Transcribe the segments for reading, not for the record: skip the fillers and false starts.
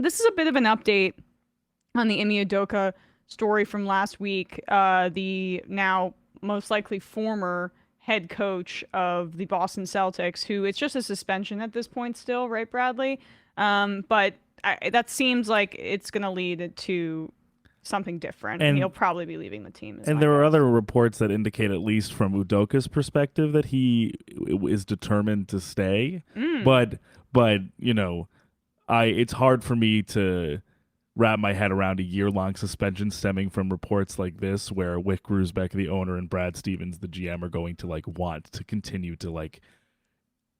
this is a bit of an update on the Ime Udoka story from last week. The now most likely former head coach of the Boston Celtics, who it's just a suspension at this point still, right, Bradley? But that seems like it's going to lead to something different. He'll And probably be leaving the team, is and my there are guess. other reports that indicate, at least from Udoka's perspective, that he is determined to stay. Mm. But it's hard for me to wrap my head around a year-long suspension stemming from reports like this, where Wick Grusbeck, the owner, and Brad Stevens, the GM, are going to want to continue to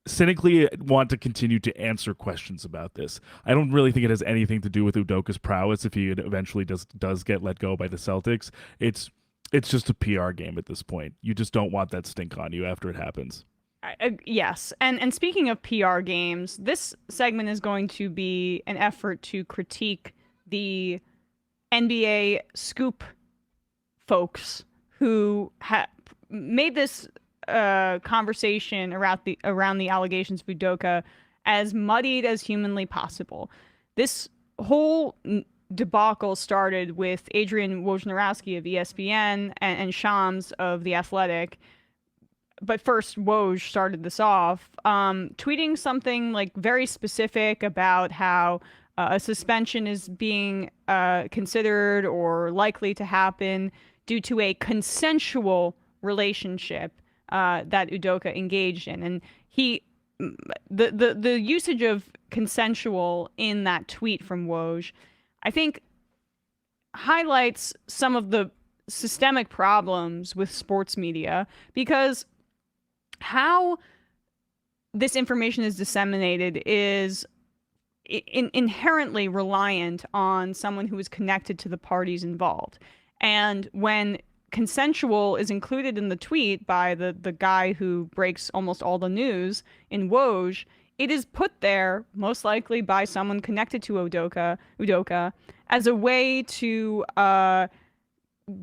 cynically want to continue to answer questions about this. I don't really think it has anything to do with Udoka's prowess if he eventually does get let go by the Celtics. It's just a PR game at this point. You just don't want that stink on you after it happens. Yes, and speaking of PR games, this segment is going to be an effort to critique the NBA scoop folks who made this conversation around the allegations of Udoka as muddied as humanly possible. This whole debacle started with Adrian Wojnarowski of ESPN and Shams of The Athletic. But first, Woj started this off, tweeting something very specific about how a suspension is being considered or likely to happen due to a consensual relationship that Udoka engaged in. And the usage of consensual in that tweet from Woj, I think, highlights some of the systemic problems with sports media, because how this information is disseminated is inherently reliant on someone who is connected to the parties involved. And when consensual is included in the tweet by the guy who breaks almost all the news in Woj, it is put there most likely by someone connected to Udoka as a way to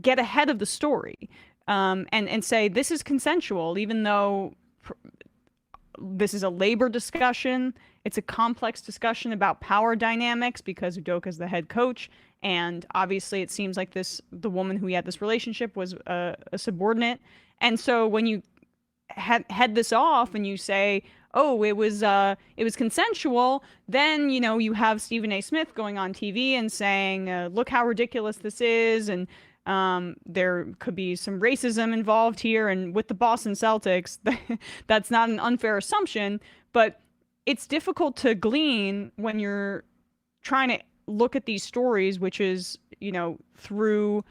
get ahead of the story, and say this is consensual, even though this is a labor discussion. It's a complex discussion about power dynamics because Udoka's the head coach, and obviously it seems like the woman who he had this relationship was a subordinate. And so when you head this off and you say, oh, it was consensual, then you have Stephen A. Smith going on TV and saying, look how ridiculous this is, and there could be some racism involved here. And with the Boston Celtics, that's not an unfair assumption, but it's difficult to glean when you're trying to look at these stories, which is, through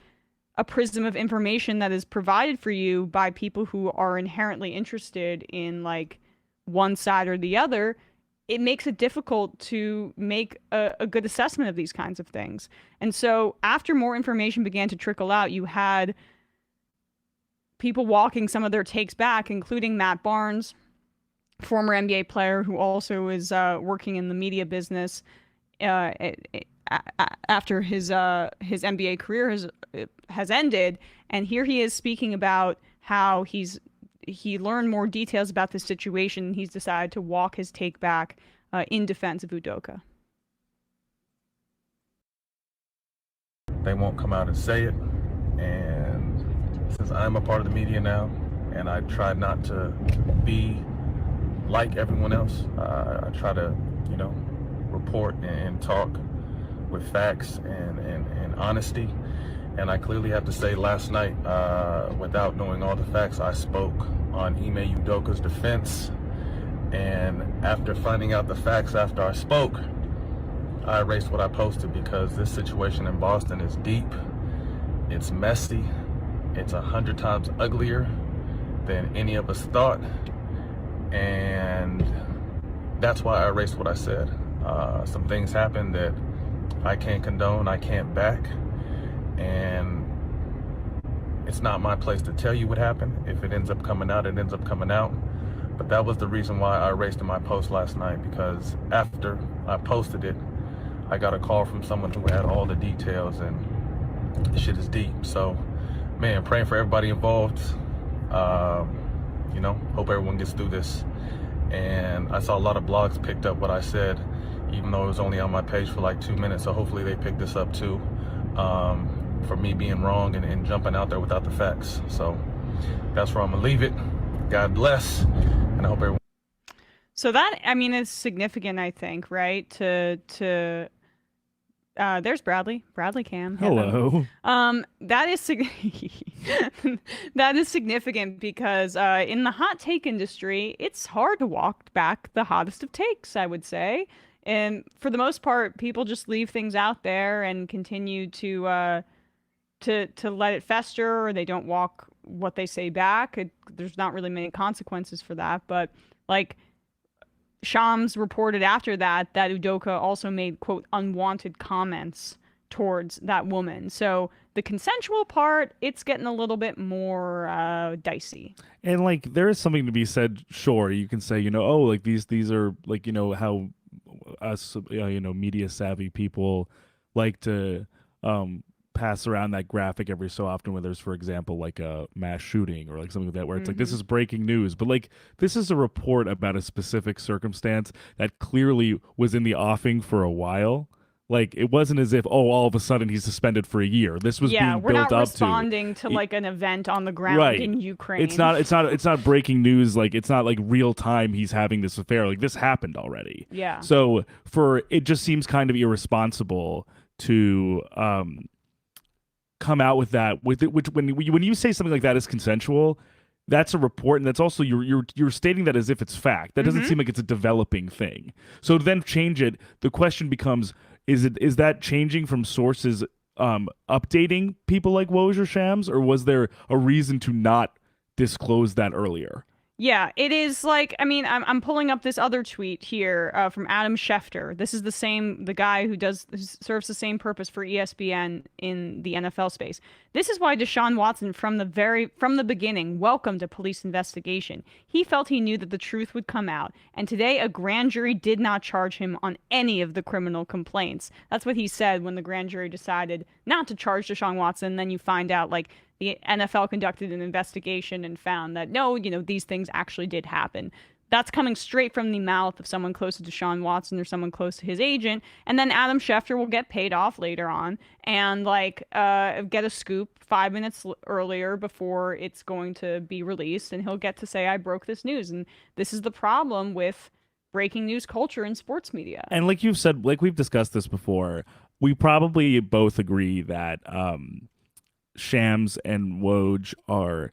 a prism of information that is provided for you by people who are inherently interested in one side or the other. It makes it difficult to make a good assessment of these kinds of things. And so after more information began to trickle out, you had people walking some of their takes back, including Matt Barnes, former NBA player who also is working in the media business after his NBA career has ended. And here he is speaking about how he learned more details about the situation. He's decided to walk his take back in defense of Udoka. They won't come out and say it. And since I'm a part of the media now, and I try not to be like everyone else, I try to, report and talk with facts and honesty. And I clearly have to say, last night, without knowing all the facts, I spoke on Ime Udoka's defense. And after finding out the facts after I spoke, I erased what I posted, because this situation in Boston is deep, it's messy, it's 100 times uglier than any of us thought. And that's why I erased what I said. Some things happened that I can't condone, I can't back. And it's not my place to tell you what happened. If it ends up coming out, it ends up coming out. But that was the reason why I erased in my post last night, because after I posted it, I got a call from someone who had all the details, and the shit is deep. So, man, praying for everybody involved. Hope everyone gets through this. And I saw a lot of blogs picked up what I said. even though it was only on my page for like 2 minutes. So hopefully they pick this up too, for me being wrong and jumping out there without the facts. So that's where I'm gonna leave it. God bless, and I hope everyone. So that, I mean, is significant, I think, right? There's Bradley. Bradley Cam. Hello. That is that is significant because in the hot take industry, it's hard to walk back the hottest of takes, I would say. And for the most part, people just leave things out there and continue to let it fester, or they don't walk what they say back. There's not really many consequences for that, but like Shams reported after that Udoka also made, quote, unwanted comments towards that woman. So the consensual part, it's getting a little bit more dicey. And like there is something to be said. Sure, you can say, oh, like these are like, how us media savvy people like to pass around that graphic every so often where there's, for example, like a mass shooting or like something like that, where it's like, this is breaking news. But like, this is a report about a specific circumstance that clearly was in the offing for a while. Like, it wasn't as if, all of a sudden he's suspended for a year. This was being built up to. Yeah, we're not responding to like an event on the ground in Ukraine. It's not breaking news. Like, it's not like real time he's having this affair. Like, this happened already. Yeah. So it just seems kind of irresponsible to come out with that, which when you say something like that is consensual, that's a report, and that's also you're stating that as if it's fact. That doesn't seem like it's a developing thing. So to then change it, the question becomes: is that changing from sources updating people like Woj or Shams, or was there a reason to not disclose that earlier? Yeah, it is like, I mean, I'm pulling up this other tweet here from Adam Schefter. This is the guy who serves the same purpose for ESPN in the NFL space. This is why Deshaun Watson from the beginning welcomed a police investigation. He felt he knew that the truth would come out, and today a grand jury did not charge him on any of the criminal complaints. That's what he said when the grand jury decided not to charge Deshaun Watson. Then you find out like the NFL conducted an investigation and found that no, these things actually did happen. That's coming straight from the mouth of someone close to Deshaun Watson or someone close to his agent. And then Adam Schefter will get paid off later on and get a scoop 5 minutes earlier before it's going to be released. And he'll get to say, I broke this news. And this is the problem with breaking news culture in sports media. And like you've said, like we've discussed this before, we probably both agree that Shams and Woj are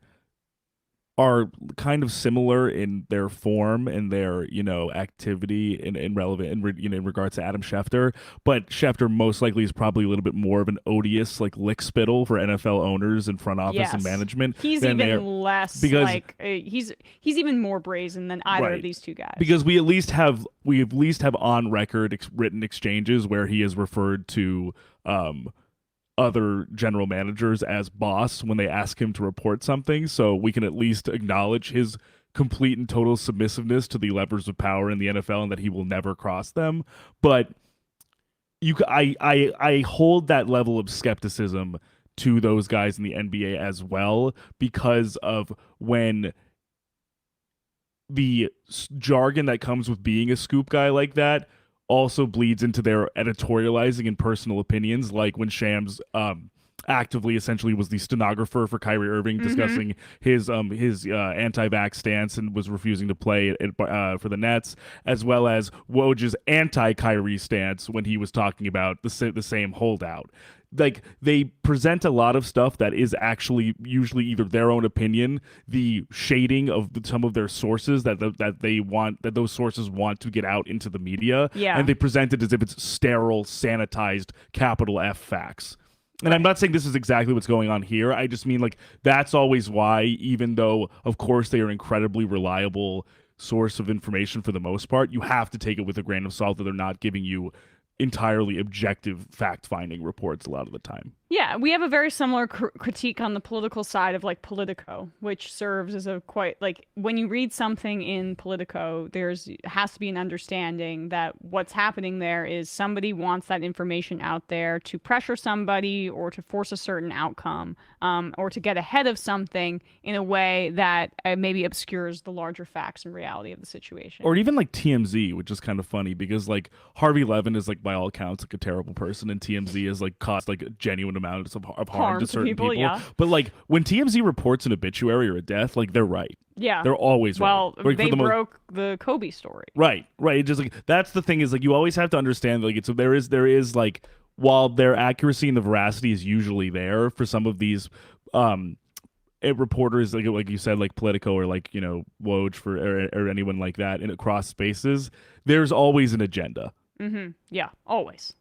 kind of similar in their form and their activity in relevant in regards to Adam Schefter, but Schefter most likely is probably a little bit more of an odious like lick spittle for NFL owners and front office and management. He's even less because like he's even more brazen than either of these two guys. Because we at least have on record written exchanges where he is referred to other general managers as boss when they ask him to report something, so we can at least acknowledge his complete and total submissiveness to the levers of power in the NFL and that he will never cross them. But I hold that level of skepticism to those guys in the NBA as well, because of when the jargon that comes with being a scoop guy like that also bleeds into their editorializing and personal opinions, like when Shams actively essentially was the stenographer for Kyrie Irving discussing his anti-vax stance and was refusing to play for the Nets, as well as Woj's anti-Kyrie stance when he was talking about the same holdout. Like, they present a lot of stuff that is actually usually either their own opinion, the shading of some of their sources that those sources want to get out into the media, and they present it as if it's sterile, sanitized, capital F facts. And I'm not saying this is exactly what's going on here. I just mean, like, that's always why, even though, of course, they are incredibly reliable source of information for the most part, you have to take it with a grain of salt that they're not giving you entirely objective fact-finding reports a lot of the time. Yeah, we have a very similar critique on the political side of like Politico, which serves as a quite like when you read something in Politico, there's has to be an understanding that what's happening there is somebody wants that information out there to pressure somebody or to force a certain outcome, or to get ahead of something in a way that maybe obscures the larger facts and reality of the situation. Or even like TMZ, which is kind of funny because like Harvey Levin is like by all accounts like a terrible person, and TMZ has like caused like a genuine amount of harm to certain people. Yeah. But like when TMZ reports an obituary or a death, like they're right. Yeah. They're always right. Well, Like, they broke the Kobe story. Right. It just like that's the thing is like you always have to understand like it's there is like while their accuracy and the veracity is usually there for some of these reporters like you said like Politico or like Woj or anyone like that in across spaces, there's always an agenda. Yeah, always.